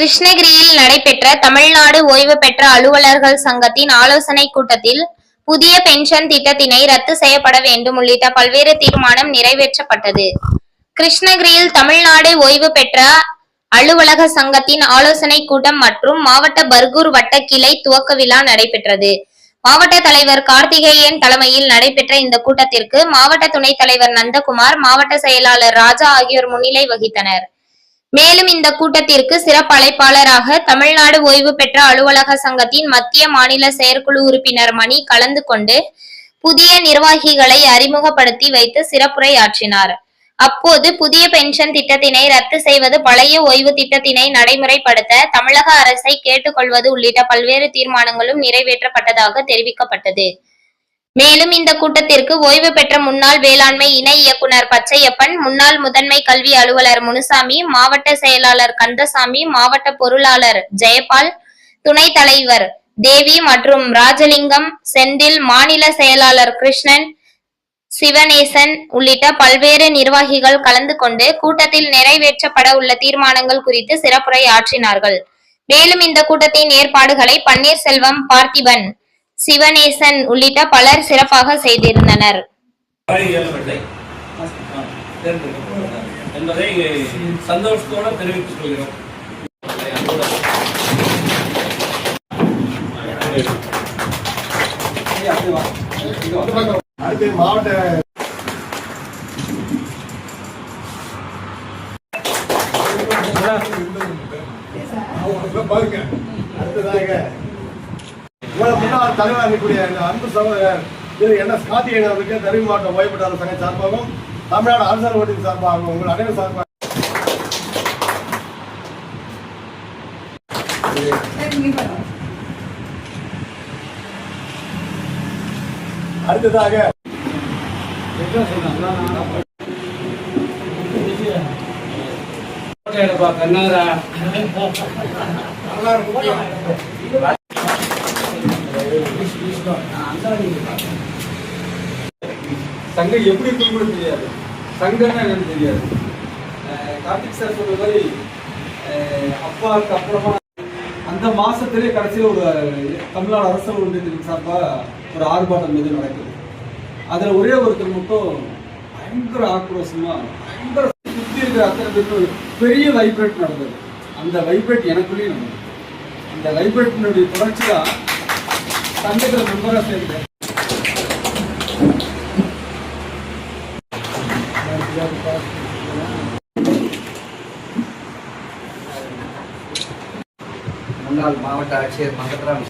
கிருஷ்ணகிரியில் நடைபெற்ற தமிழ்நாடு ஓய்வு பெற்ற அலுவலர்கள் சங்கத்தின் ஆலோசனை கூட்டத்தில் புதிய பென்ஷன் திட்டத்தினை ரத்து செய்யப்பட வேண்டும் உள்ளிட்ட பல்வேறு தீர்மானம் நிறைவேற்றப்பட்டது. கிருஷ்ணகிரியில் தமிழ்நாடு ஓய்வு பெற்ற அலுவலக சங்கத்தின் ஆலோசனை கூட்டம் மற்றும் மாவட்ட பர்கூர் வட்ட கிளை துவக்க விழா நடைபெற்றது. மாவட்ட தலைவர் கார்த்திகேயன் தலைமையில் நடைபெற்ற இந்த கூட்டத்திற்கு மாவட்ட துணைத் தலைவர் நந்தகுமார், மாவட்ட செயலாளர் ராஜா ஆகியோர் முன்னிலை வகித்தனர். மேலும் இந்த கூட்டத்திற்கு சிறப்பு அழைப்பாளராக தமிழ்நாடு ஓய்வு பெற்ற அலுவலக சங்கத்தின் மத்திய மாநில செயற்குழு உறுப்பினர் மணி கலந்து கொண்டு புதிய நிர்வாகிகளை அறிமுகப்படுத்தி வைத்து சிறப்புரையாற்றினார். அப்போது புதிய பென்ஷன் திட்டத்தினை ரத்து செய்வது, பழைய ஓய்வு திட்டத்தினை நடைமுறைப்படுத்த தமிழக அரசை கேட்டுக்கொள்வது உள்ளிட்ட பல்வேறு தீர்மானங்களும் நிறைவேற்றப்பட்டதாக தெரிவிக்கப்பட்டது. மேலும் இந்த கூட்டத்திற்கு ஓய்வு பெற்ற முன்னாள் வேளாண்மை இணை இயக்குனர் பச்சையப்பன், முன்னாள் முதன்மை கல்வி அலுவலர் முனுசாமி, மாவட்ட செயலாளர் கந்தசாமி, மாவட்ட பொருளாளர் ஜெயபால், துணைத் தலைவர் தேவி மற்றும் ராஜலிங்கம், செந்தில், மாநில செயலாளர் கிருஷ்ணன், சிவனேசன் உள்ளிட்ட பல்வேறு நிர்வாகிகள் கலந்து கொண்டு கூட்டத்தில் நிறைவேற்றப்பட உள்ள தீர்மானங்கள் குறித்து சிறப்புரை ஆற்றினார்கள். மேலும் இந்த கூட்டத்தின் ஏற்பாடுகளை பன்னீர்செல்வம், பார்த்திபன், சிவனேசன் உள்ளிட்ட பலர் சிறப்பாக செய்திருந்தனர். என்பதை சந்தோஷத்தோடு தெரிவித்துக் கொள்கிறோம். மாவட்ட பாருங்க, அடுத்ததாக முன்னாள் தலைவர் இருக்கக்கூடிய அன்பு சகோதரர் திரு என்.எஸ். கார்த்திகேயன் அவருக்கு தருமபுரி மாவட்ட ஓய்வு பெற்ற சங்க சார்பாகவும் தமிழ்நாடு அரசர் ஓட்டின் சார்பாகவும் உங்கள் அனைவரும் சார்பாக அடுத்ததாக சங்கம் எப்படி இருக்குன்னு கூட தெரியாது, சங்கம்னா என்னன்னு தெரியாது. கார்த்திக் சார் சொல்ற மாதிரி அப்பாவுக்கு அப்புறமா அந்த மாசத்திலே கடைசியில் ஒரு தமிழ்நாடு அரசு ஒன்றியத்தின் சார்பாக ஒரு ஆர்ப்பாட்டம் மீது நடக்குது. அதில் ஒரே ஒருத்தர் மட்டும் பயங்கர ஆக்ரோஷமா, பயங்கர சுற்றி இருக்கிற அத்தனை பேருக்கு பெரிய வைப்ரேட் நடந்தது. அந்த வைப்ரேட் எனக்குள்ளேயும் நடந்தது. அந்த வைப்ரேட்டினுடைய தொடர்ச்சி தான் சங்கத்தில் மெம்பராக சேர்ந்தேன். முன்னாள் மாவட்ட ஆட்சியர் மகத்ராம்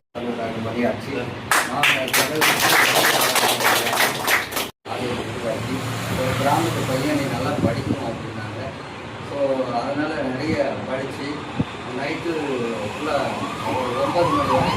பணியாற்றி ஒரு கிராமத்து பையனை நல்லா படிக்கணும் அப்படின்னாங்க. ஸோ அதனால் நிறைய படித்து நைட்டு ஃபுல்லாக ஒரு 9 மணி வரைக்கும்